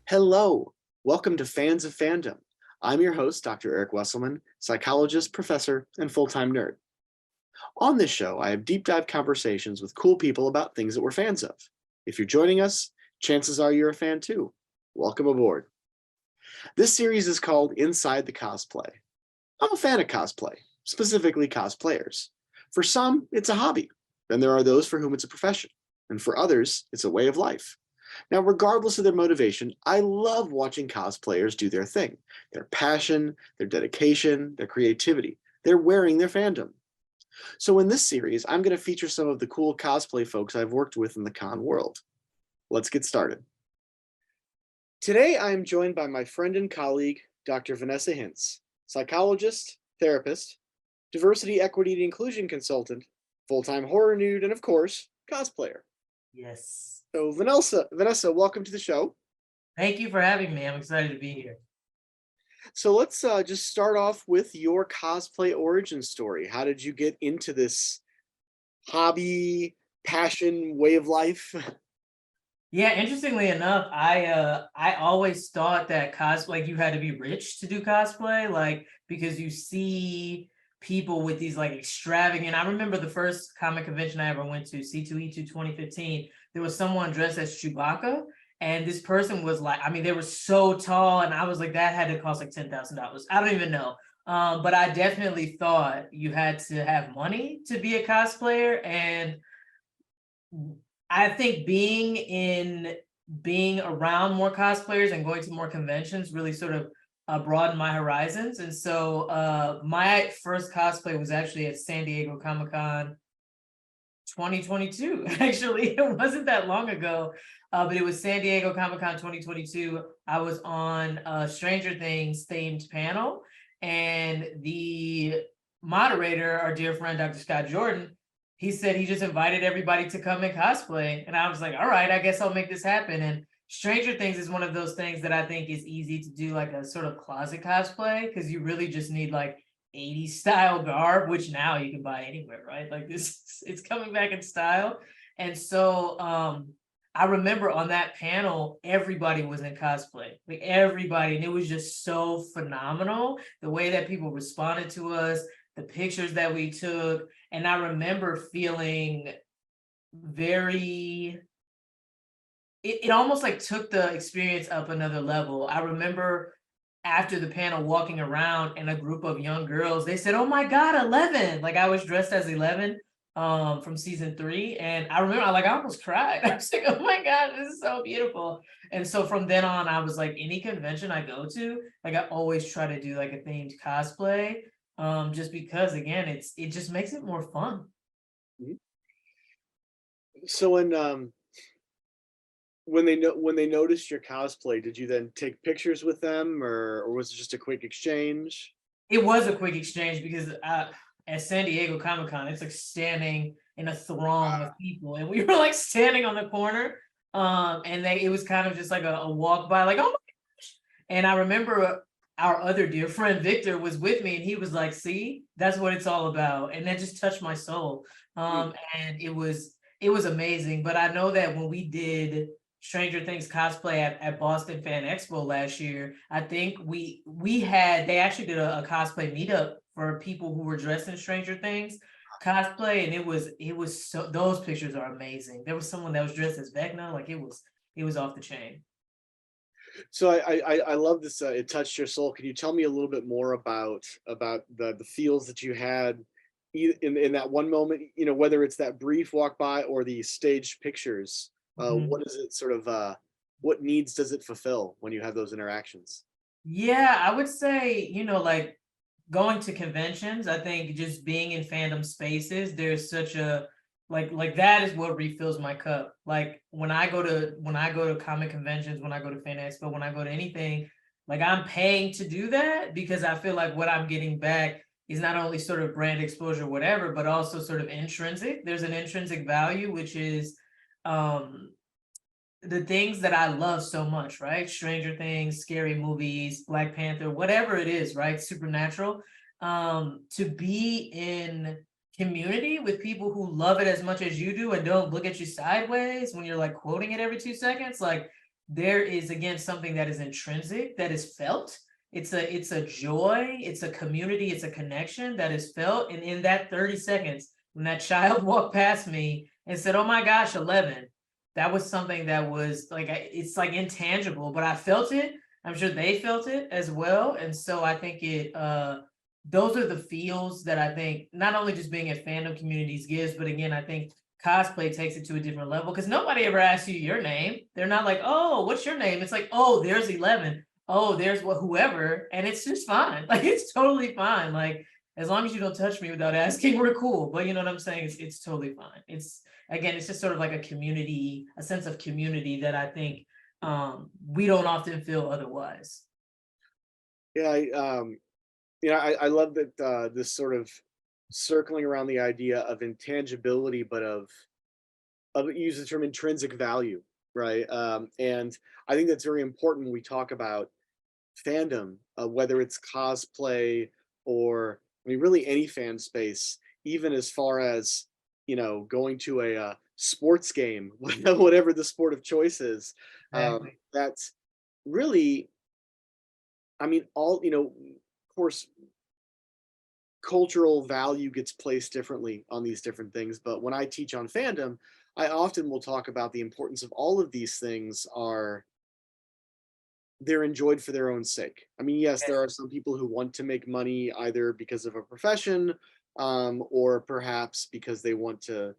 Hello, welcome to Fans of Fandom. I'm your host, Dr. Eric Wesselman, psychologist, professor, and full-time nerd. On this show, I have deep dive conversations with cool people about things that we're fans of. If you're joining us, chances are you're a fan too. Welcome aboard. This series is called Inside the Cosplay. I'm a fan of cosplay, specifically cosplayers. For some, it's a hobby. Then there are those for whom it's a profession. And for others, it's a way of life. Now, regardless of their motivation, I love watching cosplayers do their thing. Their passion, their dedication, their creativity. They're wearing their fandom. So in this series, I'm going to feature some of the cool cosplay folks I've worked with in the con world. Let's get started. Today, I am joined by my friend and colleague, Dr. Vanessa Hintz, psychologist, therapist, diversity, equity, and inclusion consultant, full-time horror nude, and of course, cosplayer. Yes. So Vanessa, welcome to the show. Thank you for having me. I'm excited to be here. So let's just start off with your cosplay origin story. How did you get into this hobby, passion, way of life? Yeah, interestingly enough, I always thought that cosplay, like you had to be rich to do cosplay, like because you see people with these like extravagant. I remember the first comic convention I ever went to, C2E2 2015. There was someone dressed as Chewbacca, and this person was like, I mean, they were so tall, and I was like, that had to cost like $10,000. I don't even know. But I definitely thought you had to have money to be a cosplayer, and I think being around more cosplayers and going to more conventions really sort of broadened my horizons. And so my first cosplay was actually at San Diego Comic-Con 2022. Actually, it wasn't that long ago, but it was San Diego Comic-Con 2022. I was on a Stranger Things themed panel, and the moderator, our dear friend Dr. Scott Jordan, he said he just invited everybody to come and cosplay. And I was like, all right, I guess I'll make this happen. And Stranger Things is one of those things that I think is easy to do, like a sort of closet cosplay, because you really just need like 80s style garb, which now you can buy anywhere, right? Like this, it's coming back in style. And so I remember on that panel, everybody was in cosplay, like everybody. And it was just so phenomenal, the way that people responded to us, the pictures that we took. And I remember feeling very, it almost like took the experience up another level. I remember after the panel walking around and a group of young girls, they said, oh my God, 11. Like I was dressed as 11 from season 3. And I remember I almost cried. I was like, oh my God, this is so beautiful. And so from then on, I was like, any convention I go to, like I always try to do like a themed cosplay. Just because again, it just makes it more fun. So when they noticed your cosplay, did you then take pictures with them, or was it just a quick exchange? It was a quick exchange because at San Diego Comic-Con, it's like standing in a throng of people, and we were like standing on the corner, and it was kind of just like a walk by, like, oh my gosh. And I remember our other dear friend Victor was with me, and he was like, see, that's what it's all about. And that just touched my soul. And it was amazing. But I know that when we did Stranger Things cosplay at Boston Fan Expo last year, I think they actually did a cosplay meetup for people who were dressed in Stranger Things cosplay, and it was so, those pictures are amazing. There was someone that was dressed as Vecna, like it was off the chain. So I love this. It touched your soul. Can you tell me a little bit more about the feels that you had in that one moment? You know, whether it's that brief walk by or the staged pictures. What is it sort of? What needs does it fulfill when you have those interactions? Yeah, I would say, like going to conventions, I think just being in fandom spaces, there's such a like that is what refills my cup. Like when I go to comic conventions, when I go to Fan Expo, when I go to anything, like I'm paying to do that because I feel like what I'm getting back is not only sort of brand exposure, whatever, but also sort of intrinsic. There's an intrinsic value, which is um the things that I love so much, right? Stranger Things, scary movies, Black Panther, whatever it is, right? Supernatural. To be in community with people who love it as much as you do and don't look at you sideways when you're like quoting it every 2 seconds, like there is again something that is intrinsic, that is felt. It's a joy, it's a community, it's a connection that is felt. And in that 30 seconds, when that child walked past me and said, "Oh my gosh, 11," that was something that was like it's like intangible, but I felt it. I'm sure they felt it as well. And so I think it those are the feels that I think not only just being at fandom communities gives, but again, I think cosplay takes it to a different level because nobody ever asks you your name. They're not like, "Oh, what's your name?" It's like, "Oh, there's 11. Oh, there's what whoever," and it's just fine. Like it's totally fine. Like as long as you don't touch me without asking, we're cool. But you know what I'm saying? It's totally fine. It's again, it's just sort of like a community, a sense of community that I think we don't often feel otherwise. Yeah, I love that this sort of circling around the idea of intangibility, but of use the term intrinsic value, right? And I think that's very important when we talk about fandom, whether it's cosplay or I mean, really any fan space, even as far as going to a sports game, whatever the sport of choice is. Exactly. That's really, I mean, all of course, cultural value gets placed differently on these different things. But when I teach on fandom, I often will talk about the importance of all of these things are they're enjoyed for their own sake. I mean, yes, there Yes. are some people who want to make money either because of a profession, or perhaps because they want to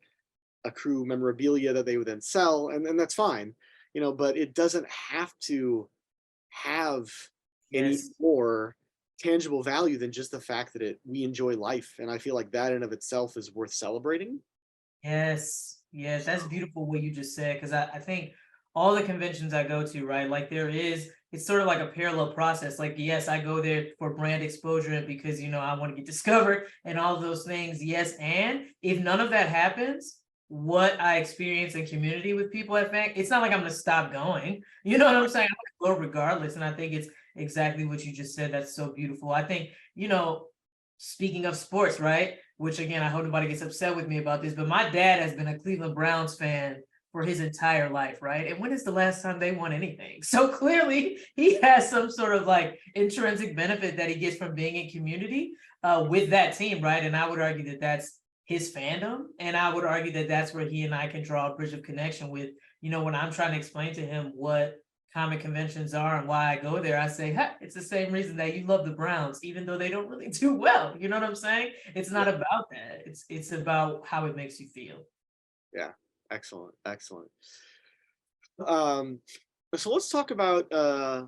accrue memorabilia that they would then sell, and that's fine, but it doesn't have to have any Yes. more tangible value than just the fact that we enjoy life. And I feel like that in of itself is worth celebrating. Yes, yes, that's beautiful what you just said because I think all the conventions I go to, right? Like it's sort of like a parallel process. Like, yes, I go there for brand exposure and because I want to get discovered and all of those things. Yes, and if none of that happens, what I experience in community with people at FANG, it's not like I'm gonna stop going. You know what I'm saying? I'm gonna go regardless. And I think it's exactly what you just said. That's so beautiful. I think, speaking of sports, right? Which again, I hope nobody gets upset with me about this, but my dad has been a Cleveland Browns fan for his entire life, right? And when is the last time they won anything? So clearly he has some sort of like intrinsic benefit that he gets from being in community with that team, right? And I would argue that that's his fandom. And I would argue that that's where he and I can draw a bridge of connection with, when I'm trying to explain to him what comic conventions are and why I go there, I say, "Hey, it's the same reason that you love the Browns, even though they don't really do well." You know what I'm saying? It's Yeah, not about that. It's about how it makes you feel. yeah, excellent, excellent. um so let's talk about I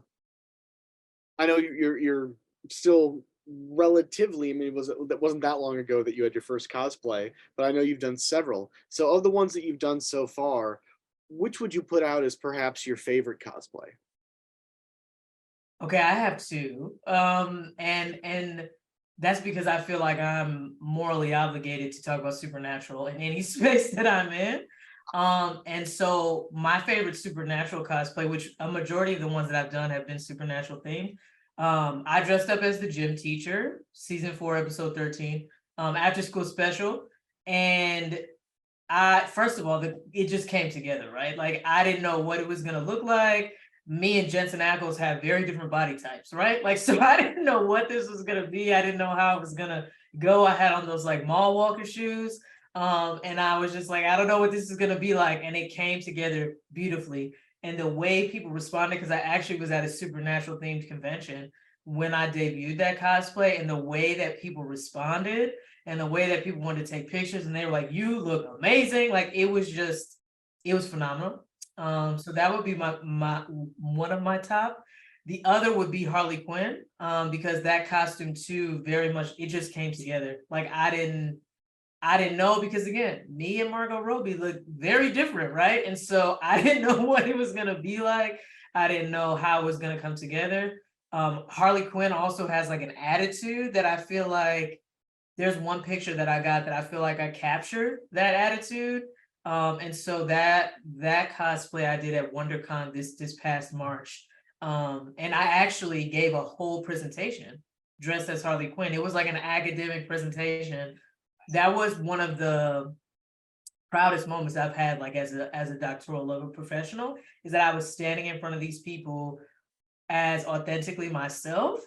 know you're still relatively, I mean, that wasn't that long ago that you had your first cosplay, but I know you've done several. So of the ones that you've done so far, which would you put out as perhaps your favorite cosplay? Okay, I have two. And that's because I feel like I'm morally obligated to talk about supernatural in any space that I'm in. And so my favorite supernatural cosplay, which a majority of the ones that I've done have been supernatural themed. I dressed up as the gym teacher, season 4, episode 13, after school special. And I first of all, it just came together, right? Like I didn't know what it was gonna look like. Me and Jensen Ackles have very different body types, right? Like so I didn't know what this was gonna be. I didn't know how it was gonna go. I had on those like mall walker shoes. And I was just like, I don't know what this is gonna be like. And it came together beautifully. And the way people responded, because I actually was at a supernatural themed convention when I debuted that cosplay, and the way that people responded and the way that people wanted to take pictures and they were like, "You look amazing." Like it was phenomenal. So that would be my one of my top. The other would be Harley Quinn, because that costume too very much it just came together. Like I didn't know because again, me and Margot Robbie look very different, right? And so I didn't know what it was gonna be like. I didn't know how it was gonna come together. Harley Quinn also has like an attitude that I feel like there's one picture that I got that I feel like I captured that attitude. And so that cosplay I did at WonderCon this past March. And I actually gave a whole presentation dressed as Harley Quinn. It was like an academic presentation. That was one of the proudest moments I've had, like as a doctoral level professional, is that I was standing in front of these people as authentically myself,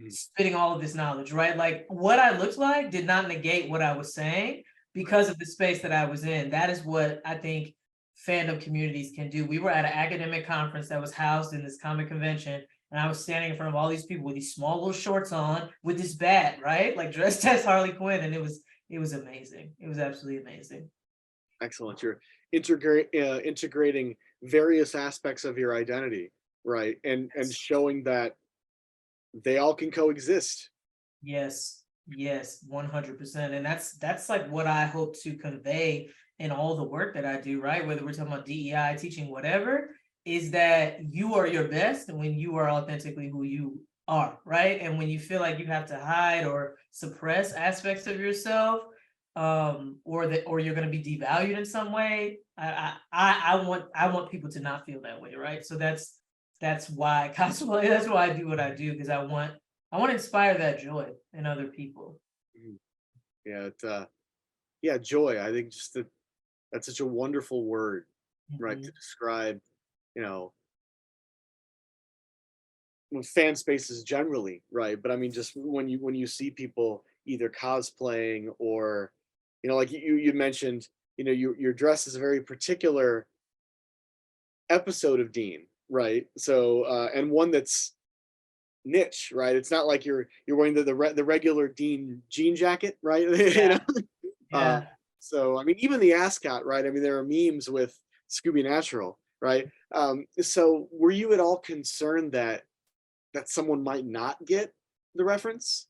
Mm. spitting all of this knowledge, right? Like what I looked like did not negate what I was saying because of the space that I was in. That is what I think fandom communities can do. We were at an academic conference that was housed in this comic convention, and I was standing in front of all these people with these small little shorts on with this bat, right? Like dressed as Harley Quinn, and it was amazing. It was absolutely amazing. Excellent. You're integrating various aspects of your identity, right? And showing that they all can coexist. Yes, yes, 100%. And that's like what I hope to convey in all the work that I do, right? Whether we're talking about DEI, teaching, whatever, is that you are your best when you are authentically who you are, right? And when you feel like you have to hide or suppress aspects of yourself, or you're going to be devalued in some way, I want people to not feel that way, right? So that's why I cosplay. That's why I do what I do, because I want to inspire that joy in other people. Mhm. Yeah, yeah, joy. I think just that's such a wonderful word, right, to Mhm. describe, you know, fan spaces generally, right? But I mean, just when you see people either cosplaying or, like you mentioned, your dress is a very particular episode of Dean, right? So and one that's niche, right? It's not like you're wearing the regular Dean jean jacket, right? Yeah, Uh, yeah. so I mean, even the ascot, right? I mean, there are memes with Scooby Natural, right? So were you at all concerned that someone might not get the reference?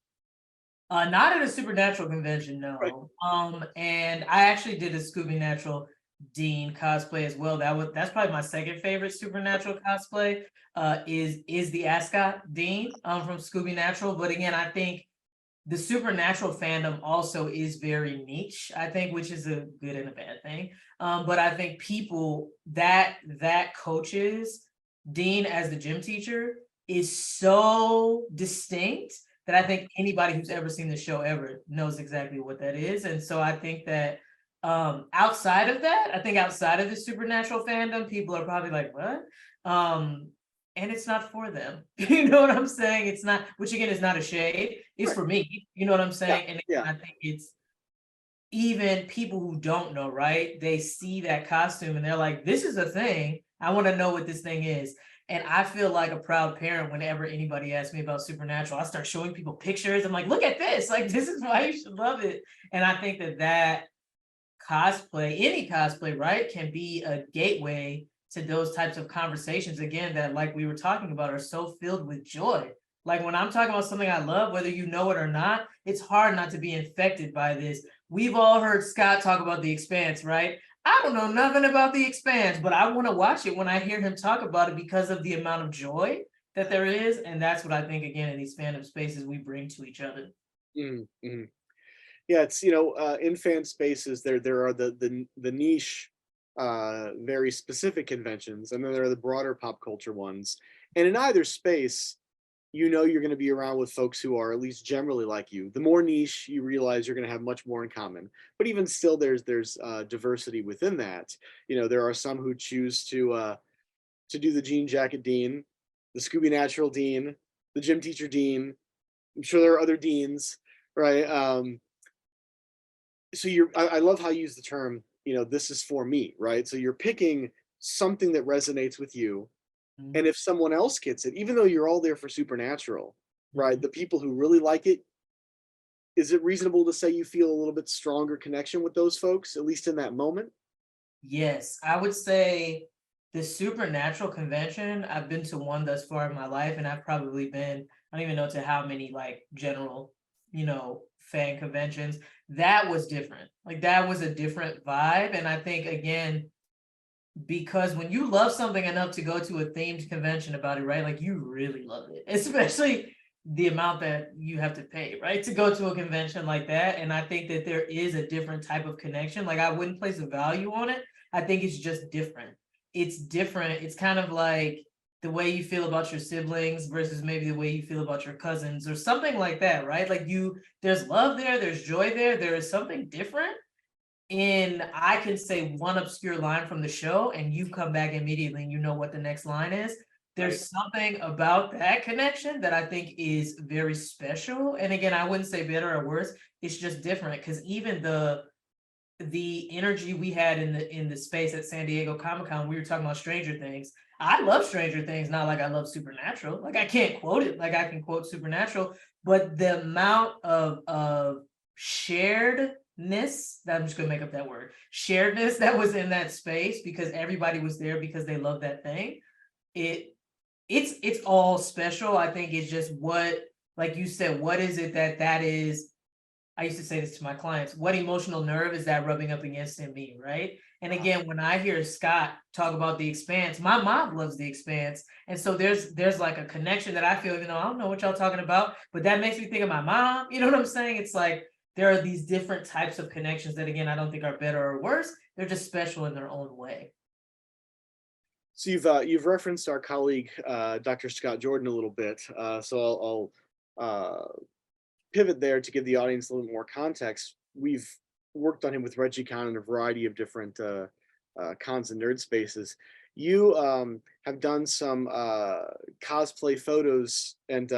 Not at a supernatural convention, Right. no. And I actually did a Scooby Natural Dean cosplay as well. That's probably my second favorite supernatural cosplay. Is the Ascot Dean from Scooby Natural. But again, I think the supernatural fandom also is very niche, I think, which is a good and a bad thing. But I think people that coaches Dean as the gym teacher is so distinct that I think anybody who's ever seen the show ever knows exactly what that is. And so I think that outside of that, I think outside of the supernatural fandom, people are probably like, what? And it's not for them. You know what I'm saying? It's not, which again is not a shade. It's Right. for me. You know what I'm Yeah. saying? And Yeah. again, I think it's even people who don't know, right? They see that costume and they're like, this is a thing. I want to know what this thing is. And I feel like a proud parent whenever anybody asks me about Supernatural. I start showing people pictures. I'm like, look at this. Like, this is why you should love it. And I think that cosplay, any cosplay, right, can be a gateway to those types of conversations again that, like we were talking about, are so filled with joy. Like when I'm talking about something I love, whether you know it or not, it's hard not to be infected by this. We've all heard Scott talk about The Expanse, right? I don't know nothing about The Expanse, but I want to watch it when I hear him talk about it because of the amount of joy that there is. And that's what I think, again, in these fandom spaces we bring to each other. Mm-hmm. Yeah, it's in fan spaces there are the niche, very specific conventions, and then there are the broader pop culture ones. And in either space, you're going to be around with folks who are at least generally like you. The more niche, you realize you're going to have much more in common. But even still, there's diversity within that. There are some who choose to do the jean jacket dean, the Scooby Natural dean, the gym teacher dean. I'm sure there are other deans, right? So I love how you use the term, this is for me, right? So you're picking something that resonates with you. And Mhm, if someone else gets it, even though you're all there for supernatural, right? mhm. The people who really like it, is it reasonable to say you feel a little bit stronger connection with those folks, at least in that moment? Yes, I would say the supernatural convention, I've been to one thus far in my life, and I've probably been, I don't even know to how many like general, fan conventions. That was different. Like that was a different vibe. And I think again, because when you love something enough to go to a themed convention about it, right? Like you really love it, especially the amount that you have to pay, right? To go to a convention like that. And I think that there is a different type of connection. Like I wouldn't place a value on it. I think it's just different. It's different. It's kind of like the way you feel about your siblings versus maybe the way you feel about your cousins or something like that, right? Like there's love there, there's joy there, there is something different, I can say one obscure line from the show and you've come back immediately and you know what the next line is. Right. There's something about that connection that I think is very special. And again, I wouldn't say better or worse. It's just different because even the energy we had in the space at San Diego Comic-Con, we were talking about Stranger Things. I love Stranger Things, not like I love Supernatural. Like I can't quote it like I can quote Supernatural, but the amount of sharedness, that I'm just gonna make up that word, sharedness that was in that space because everybody was there because they love that thing. It it's all special. I think it's just what, like you said, what is it that is. I used to say this to my clients, what emotional nerve is that rubbing up against in me, right? And again, when I hear Scott talk about the expanse, my mom loves the expanse. And so there's like a connection that I feel, even though I don't know what y'all talking about, but that makes me think of my mom. You know what I'm saying? It's like there are these different types of connections that again, I don't think are better or worse. They're just special in their own way. So you've referenced our colleague Dr. Scott Jordan a little bit. So I'll pivot there to give the audience a little more context. We've worked on him with ReggieCon and a variety of different cons and nerd spaces. You have done some cosplay photos and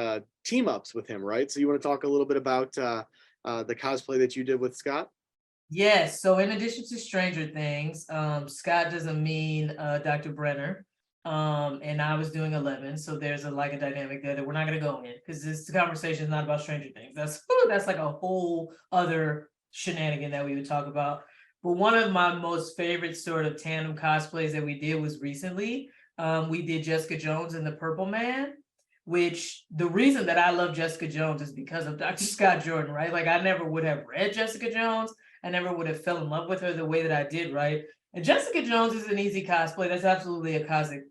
team ups with him, right? So you want to talk a little bit about the cosplay that you did with Scott? Yes. So in addition to Stranger Things, Scott doesn't mean Dr. Brenner. And I was doing 11. So there's a like a dynamic there that we're not gonna go in because this conversation is not about Stranger Things. That's like a whole other shenanigan that we would talk about. But one of my most favorite sort of tandem cosplays that we did was recently. We did Jessica Jones and the Purple Man, which the reason that I love Jessica Jones is because of Dr. Scott Jordan, right? Like I never would have read Jessica Jones. I never would have fell in love with her the way that I did, right? And Jessica Jones is an easy cosplay. That's absolutely a closet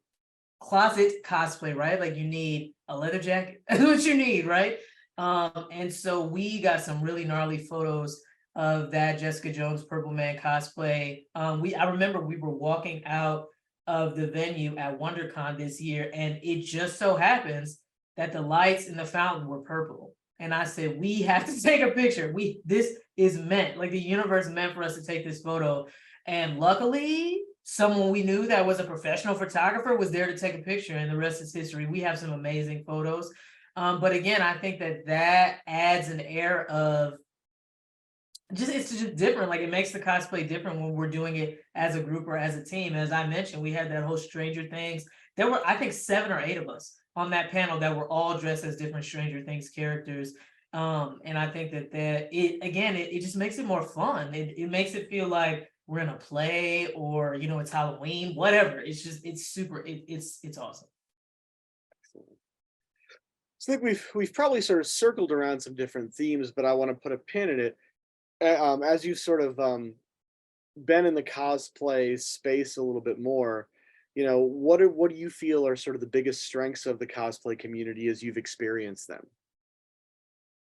cosplay, right? Like you need a leather jacket. That's what you need, right? And so we got some really gnarly photos of that Jessica Jones Purple Man cosplay. I remember we were walking out of the venue at WonderCon this year, and it just so happens that the lights in the fountain were purple. And I said, we have to take a picture. This is meant, like the universe meant for us to take this photo. And luckily, someone we knew that was a professional photographer was there to take a picture, and the rest is history. We have some amazing photos. But again, I think that adds an air of it's just different. Like it makes the cosplay different when we're doing it as a group or as a team. As I mentioned, we had that whole Stranger Things. There were, I think, 7 or 8 of us on that panel that were all dressed as different Stranger Things characters. And I think it just makes it more fun. It makes it feel like we're in a play or it's Halloween, whatever. It's super. It's awesome. So I think we've probably sort of circled around some different themes, but I want to put a pin in it. As you've sort of been in the cosplay space a little bit more, what do you feel are sort of the biggest strengths of the cosplay community as you've experienced them?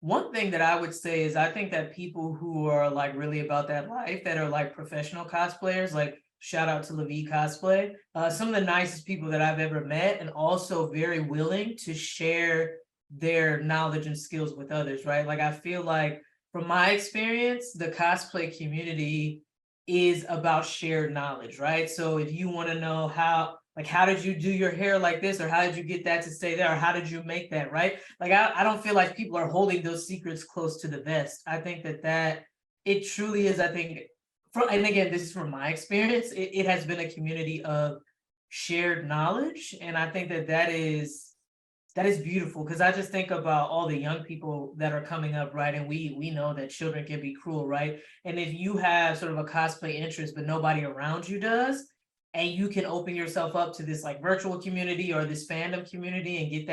One thing that I would say is I think that people who are like really about that life, that are like professional cosplayers, like shout out to Levi Cosplay, some of the nicest people that I've ever met, and also very willing to share their knowledge and skills with others, right? Like I feel like from my experience, the cosplay community is about shared knowledge, right? So if you want to know how did you do your hair like this, or how did you get that to stay there, or how did you make that, right? Like I don't feel like people are holding those secrets close to the vest. I think that it truly is. I think, and again, this is from my experience. It has been a community of shared knowledge, and I think that is beautiful because I just think about all the young people that are coming up, right? And we know that children can be cruel, right? And if you have sort of a cosplay interest, but nobody around you does, and you can open yourself up to this like virtual community or this fandom community and get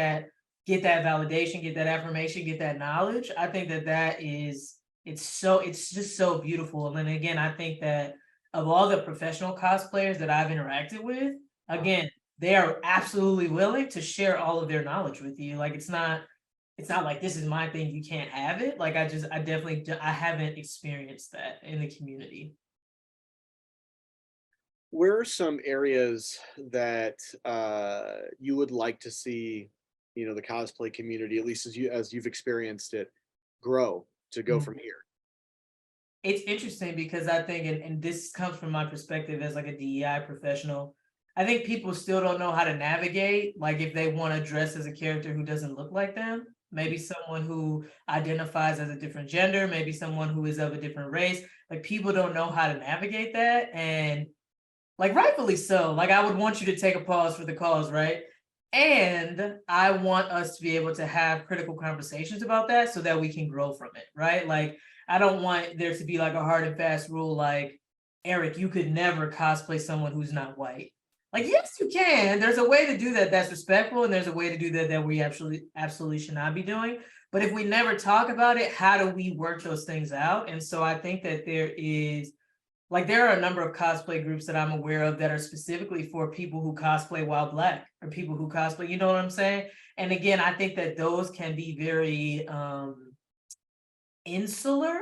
that validation, get that affirmation, get that knowledge. I think that is it's just so beautiful. And then again, I think that of all the professional cosplayers that I've interacted with, again, they are absolutely willing to share all of their knowledge with you. Like it's not like this is my thing, you can't have it. Like I haven't experienced that in the community. Where are some areas that you would like to see, the cosplay community, at least as you've experienced it, grow to go from here? it's interesting because I think, and this comes from my perspective as like a DEI professional, I think people still don't know how to navigate, like if they want to dress as a character who doesn't look like them, maybe someone who identifies as a different gender, maybe someone who is of a different race. Like people don't know how to navigate that. And like rightfully so. Like I would want you to take a pause for the cause, right? And I want us to be able to have critical conversations about that so that we can grow from it, right? Like I don't want there to be like a hard and fast rule like, Eric, you could never cosplay someone who's not white. Like, yes, you can. There's a way to do that that's respectful, and there's a way to do that that we absolutely should not be doing. But if we never talk about it, how do we work those things out? And so I think that there are a number of cosplay groups that I'm aware of that are specifically for people who cosplay while Black or people who cosplay, you know what I'm saying? And again, I think that those can be very insular.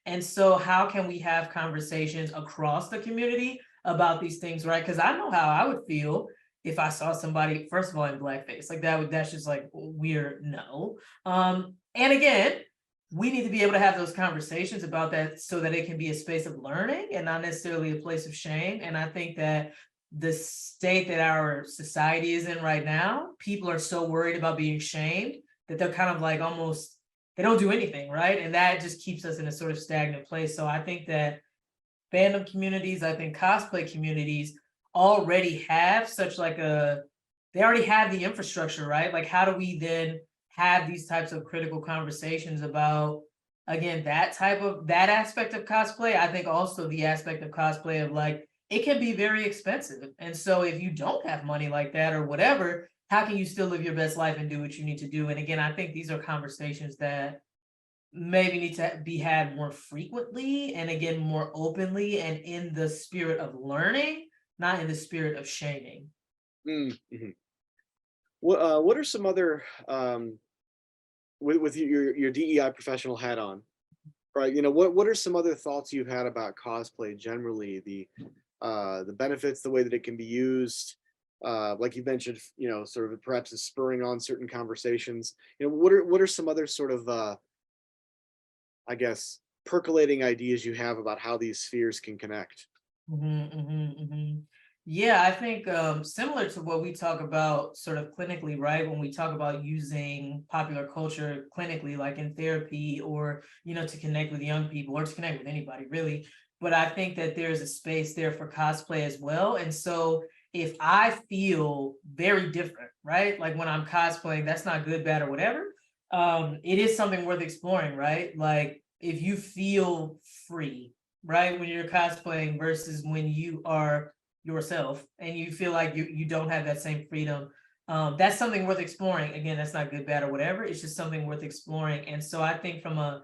And so, how can we have conversations across the community about these things, right? Because I know how I would feel if I saw somebody, first of all, in blackface. Like that's just like weird, no. And again, we need to be able to have those conversations about that so that it can be a space of learning and not necessarily a place of shame. And I think that the state that our society is in right now, people are so worried about being shamed that they're kind of like almost they don't do anything, right? And that just keeps us in a sort of stagnant place. So I think that fandom communities, I think cosplay communities already have they already have the infrastructure, right? Like how do we then have these types of critical conversations about, again, that aspect of cosplay? I think also the aspect of cosplay of like it can be very expensive, and so if you don't have money like that or whatever, how can you still live your best life and do what you need to do? And again, I think these are conversations that maybe need to be had more frequently and again more openly and in the spirit of learning, not in the spirit of shaming. Mm-hmm. What are some other with your DEI professional hat on, right? What are some other thoughts you've had about cosplay generally, the benefits, the way that it can be used, like you mentioned, sort of perhaps is spurring on certain conversations. What are some other sort of I guess percolating ideas you have about how these spheres can connect? Yeah, I think similar to what we talk about sort of clinically, right? When we talk about using popular culture clinically, like in therapy or, to connect with young people or to connect with anybody really. But I think that there's a space there for cosplay as well. And so if I feel very different, right? Like when I'm cosplaying, that's not good, bad, or whatever. It is something worth exploring, right? Like if you feel free, right, when you're cosplaying versus when you are yourself and you feel like you don't have that same freedom, that's something worth exploring. Again, that's not good, bad, or whatever. It's just something worth exploring. And so I think from a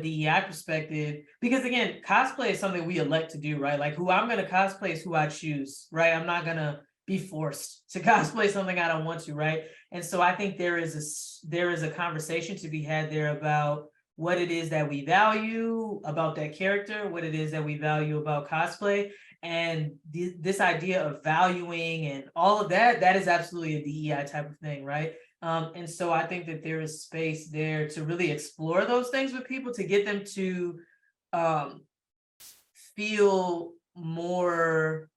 DEI perspective, because again, cosplay is something we elect to do, right? Like who I'm going to cosplay is who I choose, right? I'm not going to be forced to cosplay something I don't want to, right? And so I think there is a conversation to be had there about what it is that we value about that character, what it is that we value about cosplay, and this idea of valuing and all of that is absolutely a DEI type of thing, right? And so I think that there is space there to really explore those things with people to get them to um, feel more.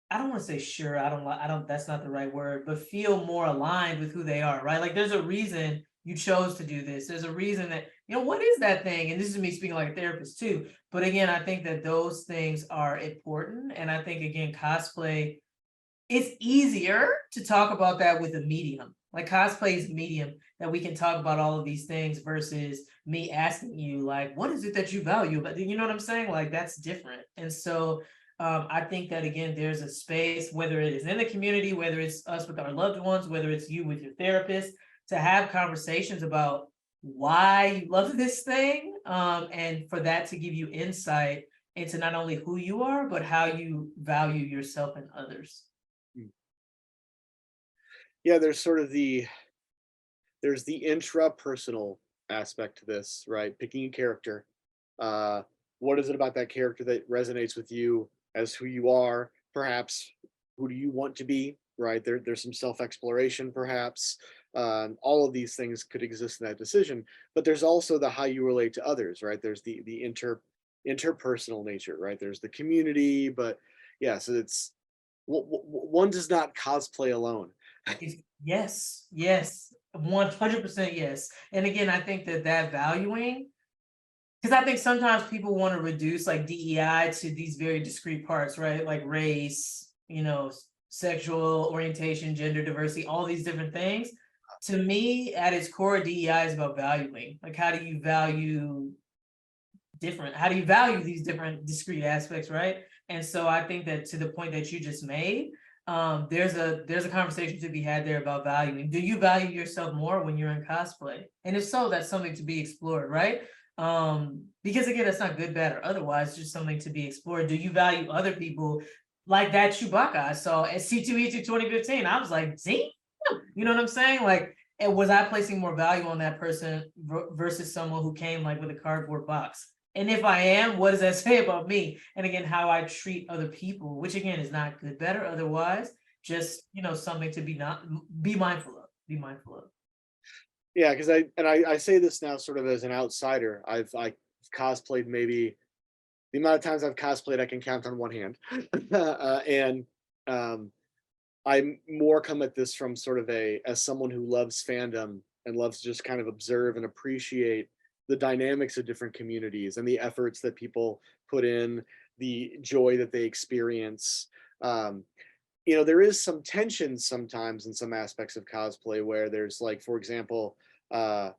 I don't want to say sure. I don't. That's not the right word. But feel more aligned with who they are, right? Like there's a reason you chose to do this. There's a reason that what is that thing? And this is me speaking like a therapist too. But again, I think that those things are important, and I think again, cosplay, it's easier to talk about that with a medium. Like cosplay is a medium that we can talk about all of these things versus me asking you like, what is it that you value? But you know what I'm saying? Like that's different. And so I think that again, there's a space, whether it is in the community, whether it's us with our loved ones, whether it's you with your therapist, to have conversations about why you love this thing, and for that to give you insight into not only who you are, but how you value yourself and others. Mm. Yeah, there's the intrapersonal aspect to this, right? Picking a character. Uh, what is it about that character that resonates with you as who you are? Perhaps who do you want to be? Right there's some self exploration, perhaps. All of these things could exist in that decision, but there's also the how you relate to others, right? There's the interpersonal nature, right? There's the community, but yeah, so it's one does not cosplay alone. Yes, yes, 100% yes. And again, I think that valuing, because I think sometimes people want to reduce like DEI to these very discrete parts, right? Like race, sexual orientation, gender diversity, all these different things. To me, at its core, DEI is about valuing. Like, how do you value how do you value these different discrete aspects, right? And so I think that to the point that you just made, there's a conversation to be had there about valuing. Do you value yourself more when you're in cosplay? And if so, that's something to be explored, right? Because again, that's not good, bad, or otherwise, just something to be explored. Do you value other people like that Chewbacca I saw at C2E2 2015? I was like, damn, you know what I'm saying? Like, and was I placing more value on that person versus someone who came like with a cardboard box? And if I am, what does that say about me? And again, how I treat other people, which again is not good, better, otherwise, just something to be mindful of. Be mindful of. Yeah, because I say this now sort of as an outsider. I cosplayed maybe the amount of times I've cosplayed I can count on one hand, and I more come at this from sort of as someone who loves fandom and loves to just kind of observe and appreciate the dynamics of different communities and the efforts that people put in, the joy that they experience. Um, there is some tension sometimes in some aspects of cosplay where there's like, for example, uh,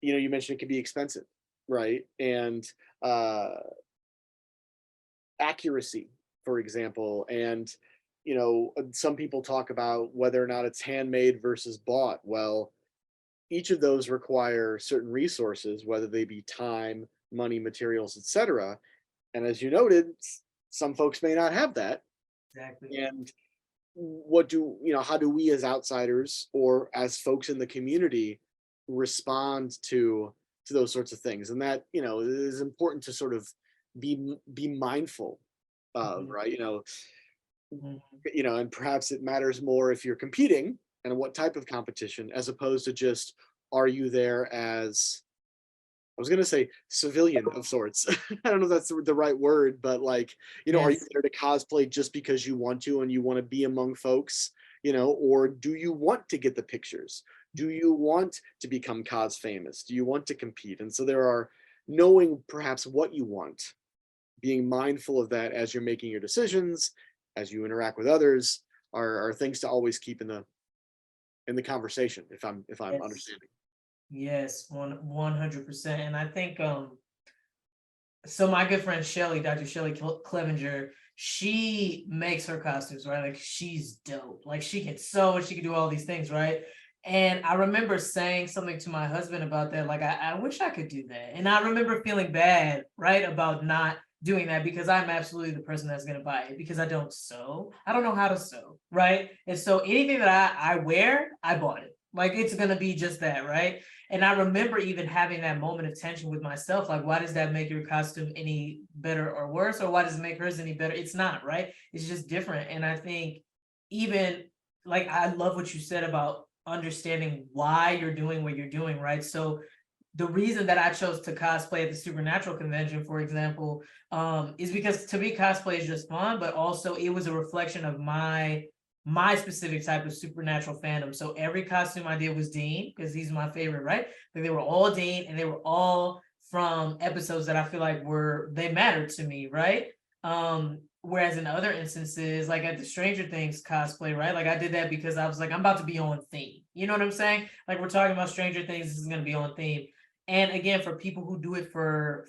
you mentioned it can be expensive, right? And uh, accuracy, for example, and some people talk about whether or not it's handmade versus bought. Well, each of those require certain resources, whether they be time, money, materials, etc. And as you noted, some folks may not have that. Exactly. And how do we as outsiders or as folks in the community respond to those sorts of things? And that, is important to sort of be mindful of, Mhm. right? Mhm. And perhaps it matters more if you're competing and what type of competition, as opposed to just, are you there as, I was going to say civilian of sorts. I don't know if that's the right word, but like, are you Yes. there to cosplay just because you want to and you want to be among folks, or do you want to get the pictures? Do you want to become cos famous? Do you want to compete? And so there are, knowing perhaps what you want, being mindful of that as you're making your decisions, as you interact with others, are things to always keep in the conversation. If I'm Yes. understanding. Yes. 100%. And I think so my good friend Shelly, Dr. Shelly Clevenger, she makes her costumes, right? Like, she's dope. Like, she can sew and she can do all these things, right? And I remember saying something to my husband about that. Like, I wish I could do that. And I remember feeling bad, right, about not doing that, because I'm absolutely the person that's gonna buy it, because I don't sew. I don't know how to sew, right? And so anything that I wear, I bought it. Like, it's gonna be just that, right? And I remember even having that moment of tension with myself, like, why does that make your costume any better or worse? Or why does it make hers any better? It's not, right? It's just different. And I think even, like, I love what you said about understanding why you're doing what you're doing, right? So the reason that I chose to cosplay at the Supernatural convention, for example, is because to me cosplay is just fun, but also it was a reflection of my specific type of supernatural fandom. So every costume I did was Dean, because he's my favorite, right? But they were all Dean, and they were all from episodes that I feel like they mattered to me, right? Whereas in other instances, like at the Stranger Things cosplay, right? Like, I did that because I was like, I'm about to be on theme. You know what I'm saying? Like, we're talking about Stranger Things, this is gonna be on theme. And again, for people who do it for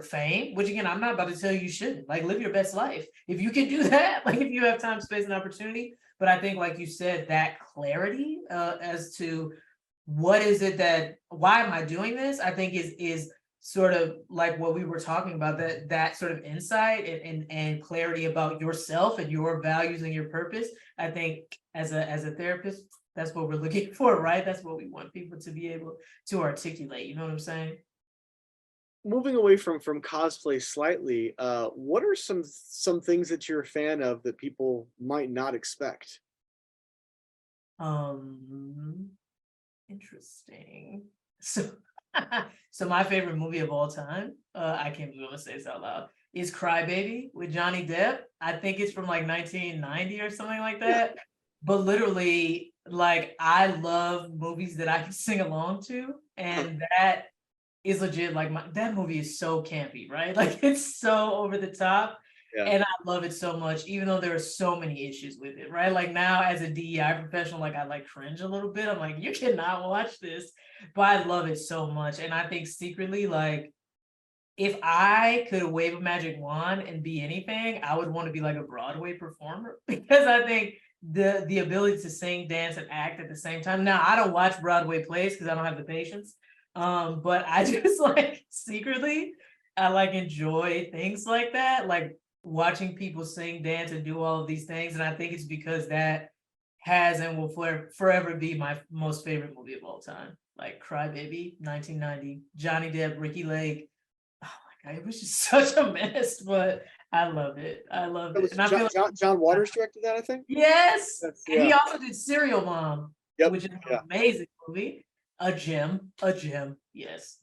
fame, which again, I'm not about to tell you shouldn't. Like, live your best life. If you can do that, like, if you have time, space, and opportunity. But I think, like you said, that clarity as to what is it why am I doing this? I think is sort of like what we were talking about, that sort of insight and clarity about yourself and your values and your purpose. I think as a therapist, that's what we're looking for, right? That's what we want people to be able to articulate. You know what I'm saying? Moving away from cosplay slightly, what are some things that you're a fan of that people might not expect? Um, Interesting. So, So my favorite movie of all time, I can't believe I'm gonna say this out loud, is Cry Baby with Johnny Depp. I think it's from like 1990 or something like Yeah. that. But literally, like I love movies that I can sing along to, and that is legit. Like that movie is so campy, right? Like it's so over the top. Yeah. And I love it so much, even though there are so many issues with it, right? Like now as a DEI professional, like I like cringe a little bit. I'm like, you cannot watch this, but I love it so much. And I think secretly, like, if I could wave a magic wand and be anything, I would want to be like a Broadway performer because I think the ability to sing, dance, and act at the same time. Now, I don't watch Broadway plays because I don't have the patience. But I just like secretly, I like enjoy things like that, like watching people sing, dance, and do all of these things. And I think it's because that has and will forever be my most favorite movie of all time. Like Cry Baby, 1990, Johnny Depp, Ricky Lake. Oh my God, it was just such a mess, but I love it. I loved It it. was And I feel like, John Waters directed that, I think. yes. And he Yeah. also did Serial Mom, Yep. which is an Yeah. amazing movie. A gem, a gem. Yes.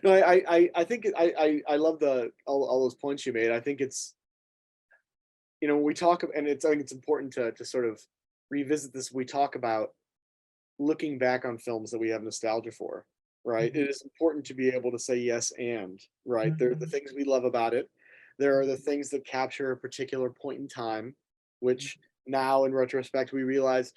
No, I think I love all those points you made. I think it's, when we talk, and I think it's important to sort of revisit this. We talk about looking back on films that we have nostalgia for, right? Mhm. It is important to be able to say yes and, right? There are the Mhm. things we love about it. There are the things that capture a particular point in time, which now in retrospect we realize,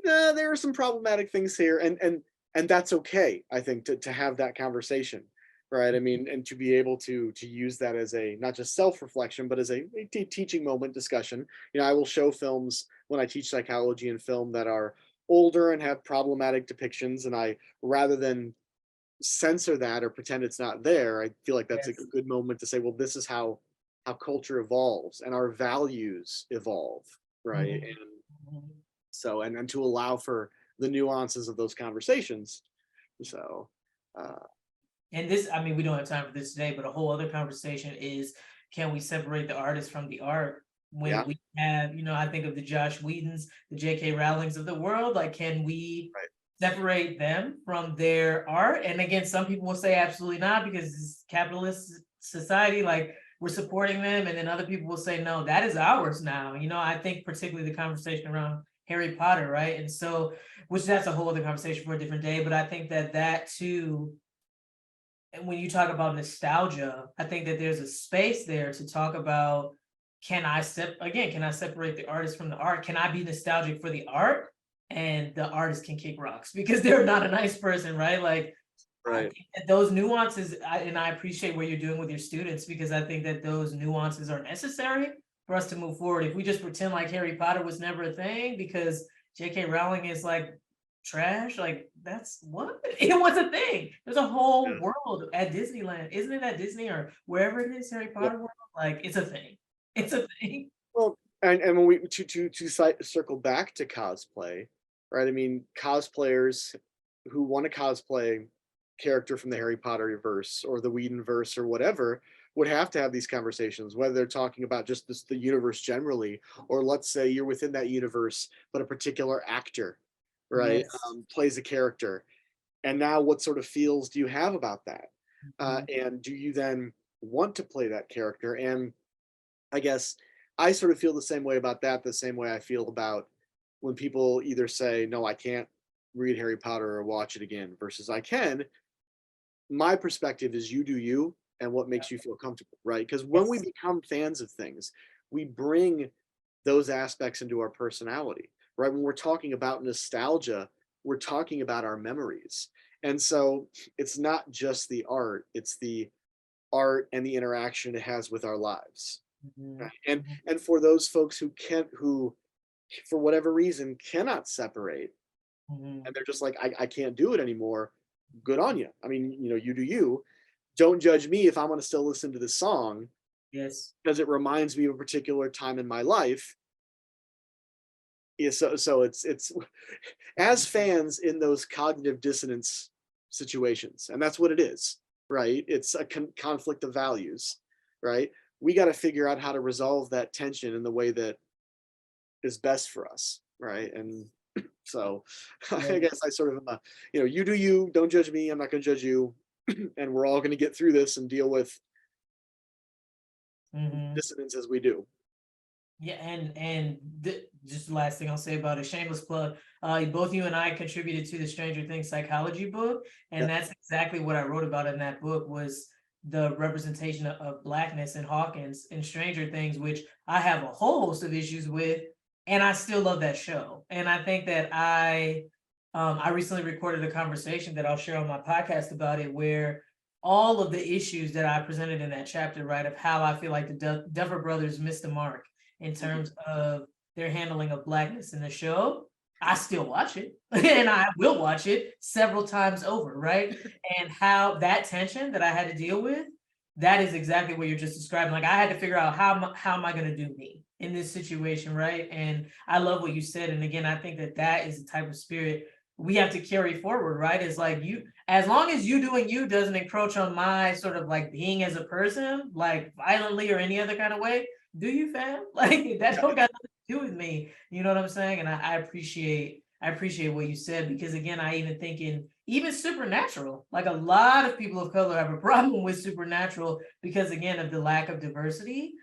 nah, there are some problematic things here, and that's okay. I think to have that conversation, right? I mean, and to be able to use that as a not just self reflection, but as a teaching moment discussion. I will show films when I teach psychology and film that are older and have problematic depictions, and I, rather than censor that or pretend it's not there, I feel like that's a Yes. good moment to say, well, this is how culture evolves and our values evolve, right? Mhm. And Mhm. so, and to allow for the nuances of those conversations. So uh And this, I mean, we don't have time for this today, but a whole other conversation is, can we separate the artist from the art when yeah, we have, I think of the Josh Whedons, the J.K. Rowlings of the world, like, can we right, separate them from their art? And again, some people will say absolutely not because it's capitalist society, like we're supporting them. And then other people will say, no, that is ours now. I think particularly the conversation around Harry Potter, right? And so, which that's a whole other conversation for a different day, but I think that too, and when you talk about nostalgia, I think that there's a space there to talk about, can I separate the artist from the art? Can I be nostalgic for the art and the artist can kick rocks because they're not a nice person, right? Like I right. think that those nuances, and I appreciate what you're doing with your students because I think that those nuances are necessary for us to move forward. If we just pretend like Harry Potter was never a thing because J.K. Rowling is like trash, like that's what it was a thing. There's a whole Yeah. world at Disneyland, isn't it? At Disney or wherever it is, Harry Yep. Potter world, like it's a thing. It's a thing. Well, and when we circle back to cosplay, right? I mean, cosplayers who want to cosplay character from the Harry Potter verse or the Whedon verse or whatever would have to have these conversations, whether they're talking about just the universe generally, or let's say you're within that universe, but a particular actor, right, Yes. plays a character, and now what sort of feels do you have about that? Mhm. And do you then want to play that character? And I guess I sort of feel the same way about that, the same way I feel about when people either say, no, I can't read Harry Potter or watch it again, versus I can. My perspective is you do you and what makes you feel comfortable, right? Because when we Yes. become fans of things, we bring those aspects into our personality, right? When we're talking about nostalgia, we're talking about our memories. And so it's not just the art, it's the art and the interaction it has with our lives. Mhm. Right. And Mhm. and for those folks who for whatever reason cannot separate, and Mhm. they're just like, I can't do it anymore, good on you. I mean, you do you. Don't judge me if I'm gonna still listen to this song Yes. because it reminds me of a particular time in my life. Yeah, so it's as fans in those cognitive dissonance situations, and that's what it is, right? It's a conflict of values, right? We got to figure out how to resolve that tension in the way that is best for us, right? And So Yeah. I guess I sort of am a, you do you, don't judge me, I'm not going to judge you, and we're all going to get through this and deal with Mhm. dissonance as we do. Yeah, just the last thing I'll say about it, shameless plug. Both you and I contributed to the Stranger Things psychology book, Yeah. and that's exactly what I wrote about in that book was the representation of blackness in Hawkins in Stranger Things, which I have a whole host of issues with, and I still love that show. And I think that I recently recorded a conversation that I'll share on my podcast about it, where all of the issues that I presented in that chapter, right, of how I feel like the Duffer Brothers missed the mark in Mhm. terms of their handling of blackness in the show. I still watch it and I will watch it several times over, right? And how that tension that I had to deal with, that is exactly what you're just describing. Like I had to figure out how am I going to do me in this situation, right? And I love what you said. And again, I think that that is the type of spirit we have to carry forward, right? It's like you, as long as you doing you doesn't encroach on my sort of like being as a person, like violently or any other kind of way, do you, fam? Like that don't got nothing to do with me. You know what I'm saying? And I appreciate what you said because again, I even think in even supernatural, like a lot of people of color have a problem with supernatural because again of the lack of diversity.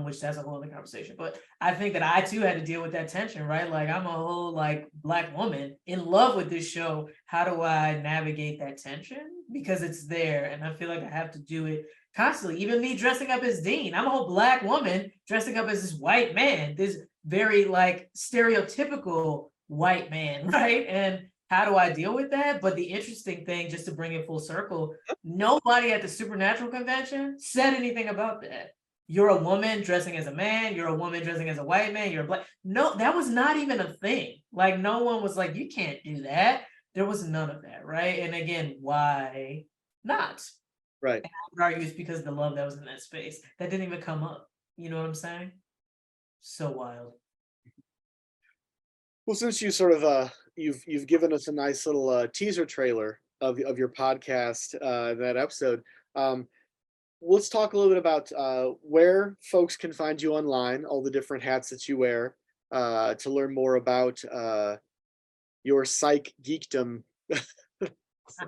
Which that's a whole other conversation. But I think that I too had to deal with that tension, right? Like I'm a whole like black woman in love with this show. How do I navigate that tension? Because it's there, and I feel like I have to do it constantly. Even me dressing up as Dean, I'm a whole black woman dressing up as this white man, this very like stereotypical white man, right? And how do I deal with that? But the interesting thing, just to bring it full circle, nobody at the Supernatural convention said anything about that. You're a woman dressing as a man, you're a woman dressing as a white man, you're a black. No, that was not even a thing. Like, no one was like, you can't do that. There was none of that, right? And again, why not? Right. I would argue it's because of the love that was in that space. That didn't even come up. You know what I'm saying? So wild. Well, since you sort of you've given us a nice little teaser trailer of your podcast, that episode, um, let's talk a little bit about where folks can find you online, all the different hats that you wear, to learn more about your psych geekdom. So,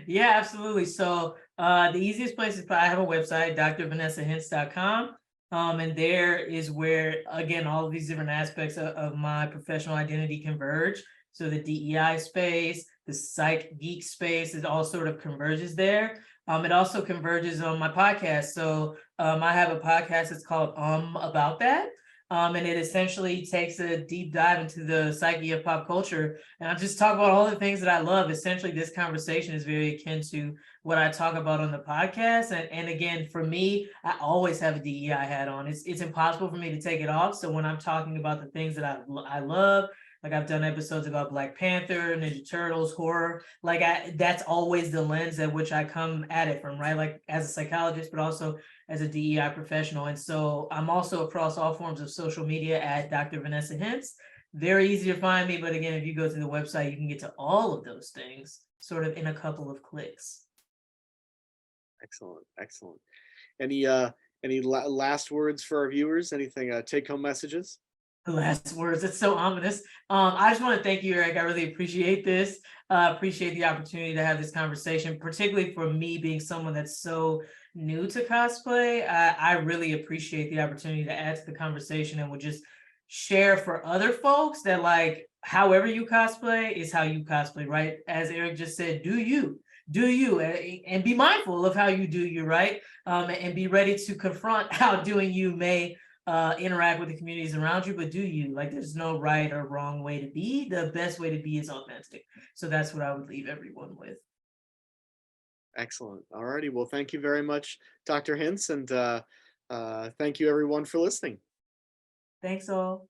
Yeah, absolutely. So the easiest place is I have a website, drvanessahintz.com. And there is where, again, all of these different aspects of my professional identity converge. So the DEI space, the psych geek space, it all sort of converges there. It also converges on my podcast. So I have a podcast that's called About That. And it essentially takes a deep dive into the psyche of pop culture. And I just talk about all the things that I love. Essentially, this conversation is very akin to what I talk about on the podcast. And again, for me, I always have a DEI hat on. It's impossible for me to take it off. So when I'm talking about the things that I love, like I've done episodes about Black Panther, Ninja Turtles, horror. Like that's always the lens at which I come at it from, right? Like as a psychologist, but also as a DEI professional. And so I'm also across all forms of social media at Dr. Vanessa Hintz. Very easy to find me, but again, if you go to the website, you can get to all of those things sort of in a couple of clicks. excellent, excellent. Any last words for our viewers? Anything take home messages? The last words. It's so ominous. I just want to thank you, Eric. I really appreciate this. Appreciate the opportunity to have this conversation, particularly for me being someone that's so new to cosplay. I really appreciate the opportunity to add to the conversation and would just share for other folks that like however you cosplay is how you cosplay, right? As Eric just said, do you, and be mindful of how you do you, right? And be ready to confront how doing you may interact with the communities around you, but do you. Like there's no right or wrong way to be. The best way to be is authentic. So that's what I would leave everyone with. Excellent. All righty. Well, thank you very much, Dr. Hintz, and thank you everyone for listening. Thanks all.